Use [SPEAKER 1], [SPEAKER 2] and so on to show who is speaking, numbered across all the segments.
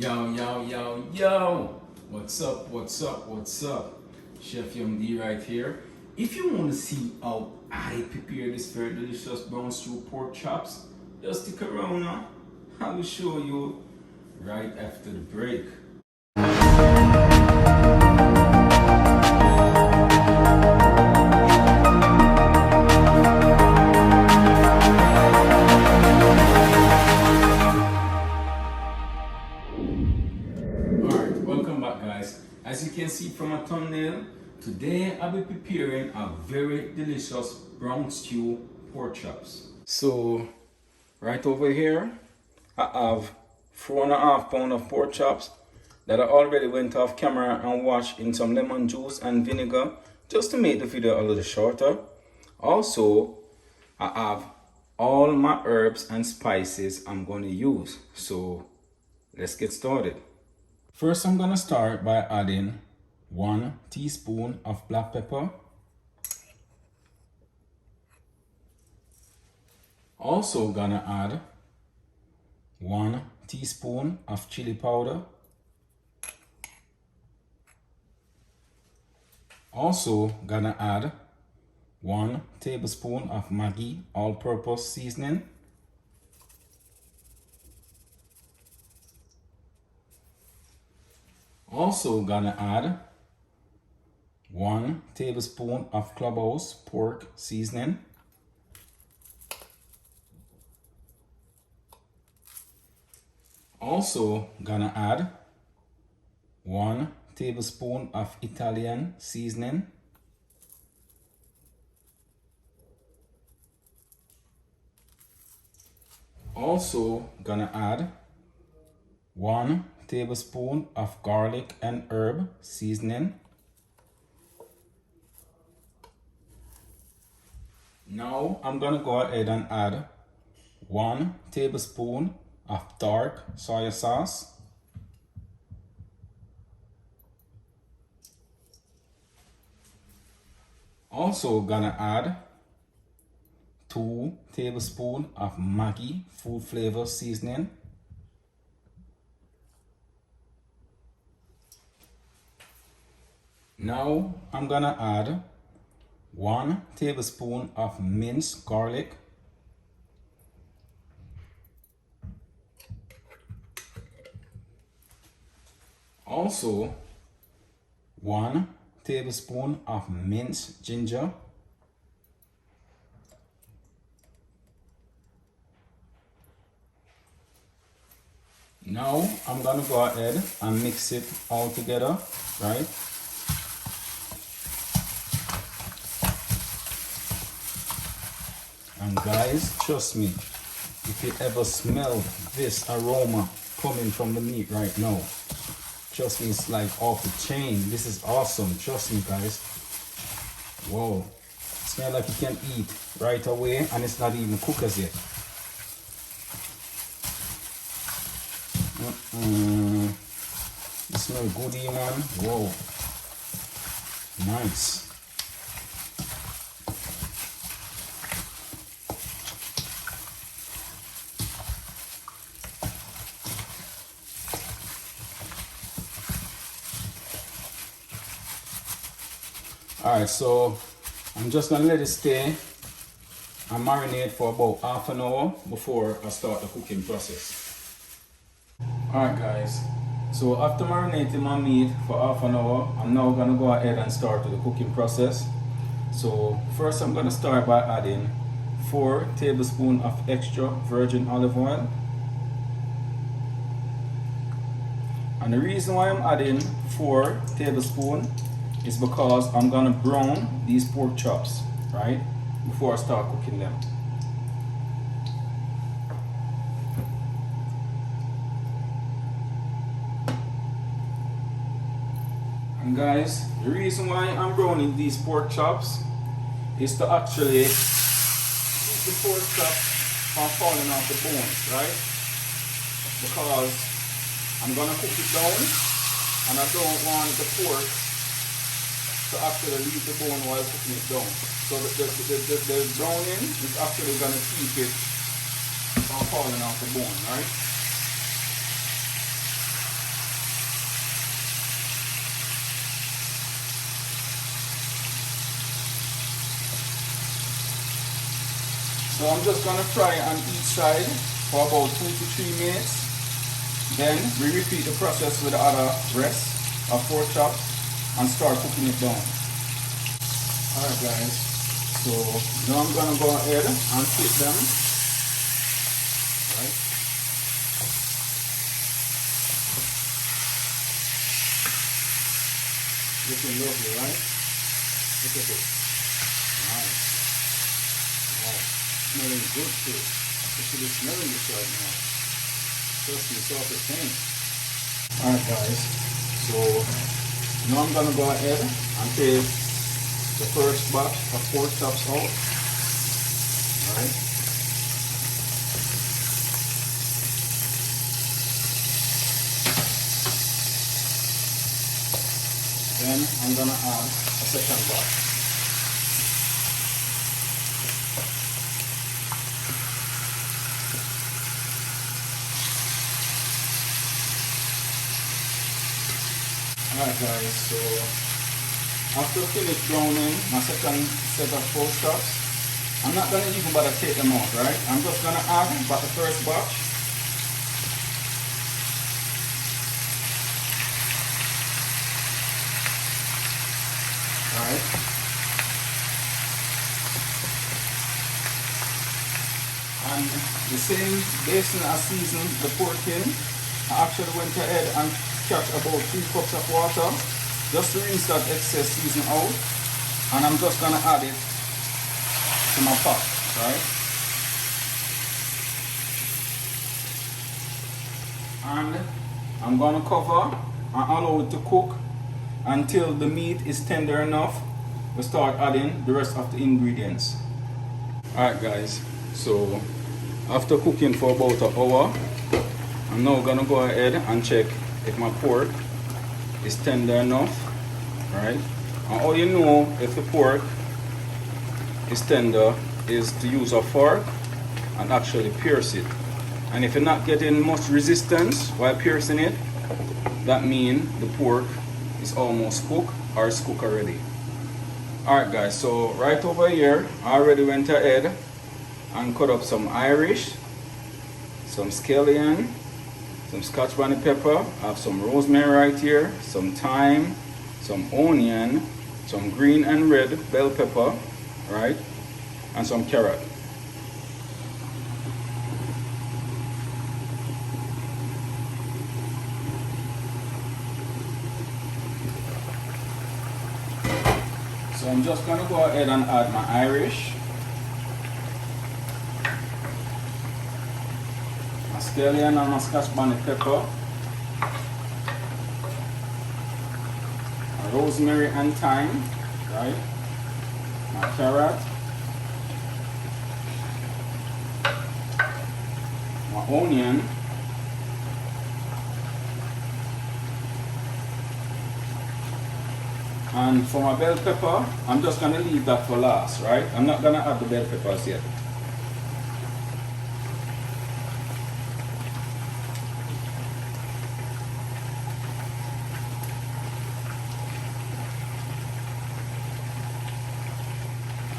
[SPEAKER 1] Yo, yo, yo, yo! What's up, what's up, what's up? Chef Young D right here. If you want to see how I prepare this very delicious brown stew pork chops, just stick around now. I will show you right after the break. As you can see from my thumbnail, today I'll be preparing a very delicious brown stew pork chops. So right over here, I have 4.5 pounds of pork chops that I already went off camera and washed in some lemon juice and vinegar just to make the video a little shorter. Also, I have all my herbs and spices I'm going to use. So let's get started. First, I'm gonna start by adding 1 teaspoon of black pepper. Also gonna add 1 teaspoon of chili powder. Also gonna add 1 tablespoon of Maggi all-purpose seasoning. Also gonna add 1 tablespoon of clubhouse pork seasoning. Also gonna add 1 tablespoon of Italian seasoning. Also gonna add 1 tablespoon of garlic and herb seasoning. Now I'm gonna go ahead and add 1 tablespoon of dark soy sauce. Also gonna add 2 tablespoons of Maggi food flavor seasoning. Now I'm gonna add 1 tablespoon of minced garlic. Also 1 tablespoon of minced ginger. Now I'm gonna go ahead and mix it all together, right? And guys, trust me, if you ever smell this aroma coming from the meat right now, trust me, it's like off the chain. This is awesome. Trust me, guys. Whoa. Smell like you can eat right away, and it's not even cooked as yet. It smells goody, man. Whoa. Nice. Alright, so I'm just gonna let it stay and marinate for about half an hour before I start the cooking process. Alright guys, so after marinating my meat for half an hour, I'm now gonna go ahead and start with the cooking process. So first I'm gonna start by adding 4 tablespoons of extra virgin olive oil. And the reason why I'm adding 4 tablespoons is because I'm gonna brown these pork chops, right, before I start cooking them. And guys, the reason why I'm browning these pork chops is to actually keep the pork chops from falling off the bones, right? Because I'm gonna cook it down and I don't want the pork to actually leave the bone while cooking it down. So the browning is actually going to keep it from falling off the bone, right? So I'm just gonna fry on each side for about 2 to 3 minutes. Then we repeat the process with the other breast of pork chops and start cooking it down. Alright guys, so now I'm gonna go ahead and flip them. Right. Looking lovely, right? Look at it. Nice. Wow. Smelling good too. You should be smelling this right now. Trust me, it's off the thing. Alright guys, so now I'm gonna go ahead and take the first batch of pork chops out. Alright. Then I'm gonna add a second batch. Alright guys, so after finish browning my second set of pork chops, I'm not gonna even bother take them out, right? I'm just gonna add about the first batch. Alright. And the same basin I seasoned the pork in, I actually went ahead and catch about 2 cups of water just to rinse that excess season out, and I'm just gonna add it to my pot, right? And I'm gonna cover and allow it to cook until the meat is tender enough to start adding the rest of the ingredients. Alright guys, so after cooking for about an hour, I'm now gonna go ahead and check if my pork is tender enough, right? And how you know if the pork is tender is to use a fork and actually pierce it. And if you're not getting much resistance while piercing it, that means the pork is almost cooked or it's cooked already. Alright guys, so right over here I already went ahead and cut up some Irish, some scallion, some scotch bonnet pepper, I have some rosemary right here, some thyme, some onion, some green and red bell pepper, right, and some carrot. So I'm just gonna go ahead and add my Irish, scallion and my scotch bonnet pepper, rosemary and thyme, right? My carrot, my onion, and for my bell pepper, I'm just gonna leave that for last, right? I'm not gonna add the bell peppers yet.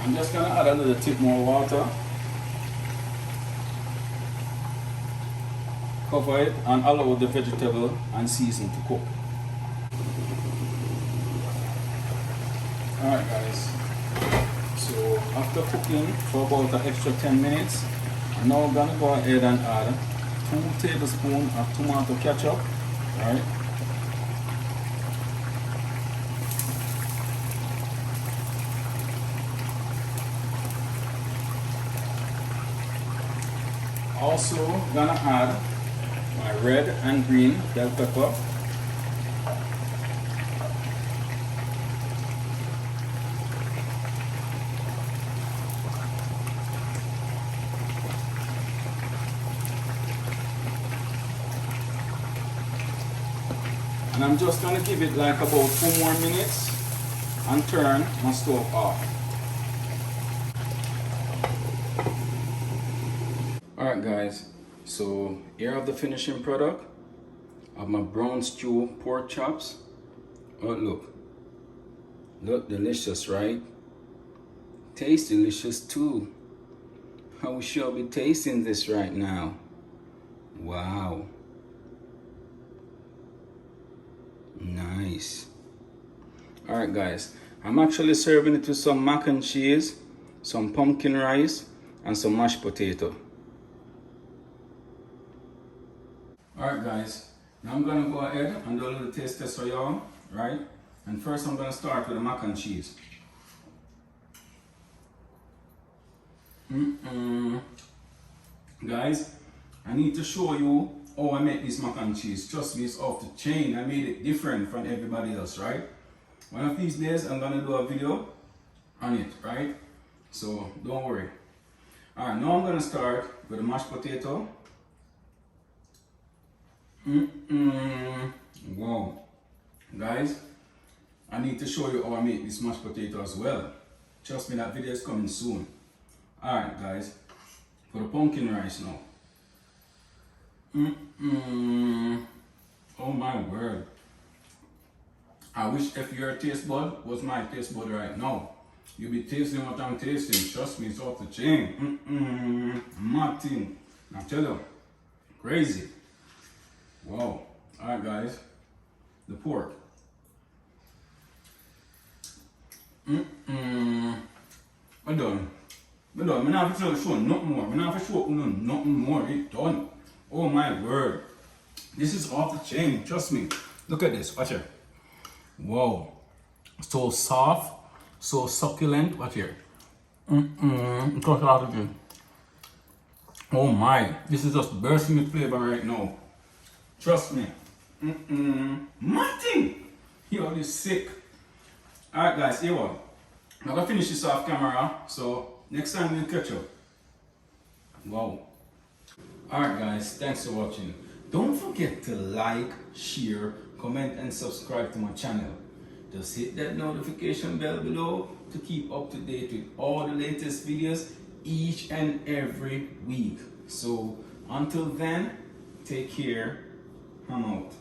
[SPEAKER 1] I'm just gonna add a little tip more water, cover it and allow the vegetable and season to cook. Alright guys, so after cooking for about an extra 10 minutes, I'm now gonna go ahead and add 2 tablespoons of tomato ketchup, right? Also gonna add my red and green bell pepper, and I'm just gonna give it like about 2 more minutes and turn my stove off. Alright guys, so here I have the finishing product of my brown stew pork chops. Oh look delicious, right? Tastes delicious too. we shall be tasting this right now. Wow. Nice. Alright guys, I'm actually serving it with some mac and cheese, some pumpkin rice, and some mashed potato. Alright guys, now I'm gonna go ahead and do a little taste test for y'all, right? And first I'm gonna start with the mac and cheese. Guys, I need to show you how I make this mac and cheese. Trust me, it's off the chain. I made it different from everybody else, right? One of these days I'm gonna do a video on it, right? So don't worry. Alright, now I'm gonna start with the mashed potato. Wow. Guys, I need to show you how I make this mashed potato as well. Trust me, that video is coming soon. Alright guys, for the pumpkin rice now. Oh my word. I wish if your taste bud was my taste bud right now. You'll be tasting what I'm tasting. Trust me, it's off the chain. Mad thing. I tell you, crazy. Wow. Alright guys, the pork. I'm done. I'm not for show nothing more. I'm not for show nothing more. It's done. Oh my word. This is off the chain. Trust me. Look at this. Watch here. Wow. So soft. So succulent. Watch here. Oh my. This is just bursting with flavor right now. Trust me. Nothing. Yo, this sick. Alright guys, here what? I'm gonna finish this off camera. So next time we'll catch up. Wow. Alright guys, thanks for watching. Don't forget to like, share, comment and subscribe to my channel. Just hit that notification bell below to keep up to date with all the latest videos each and every week. So until then, take care. I'm out.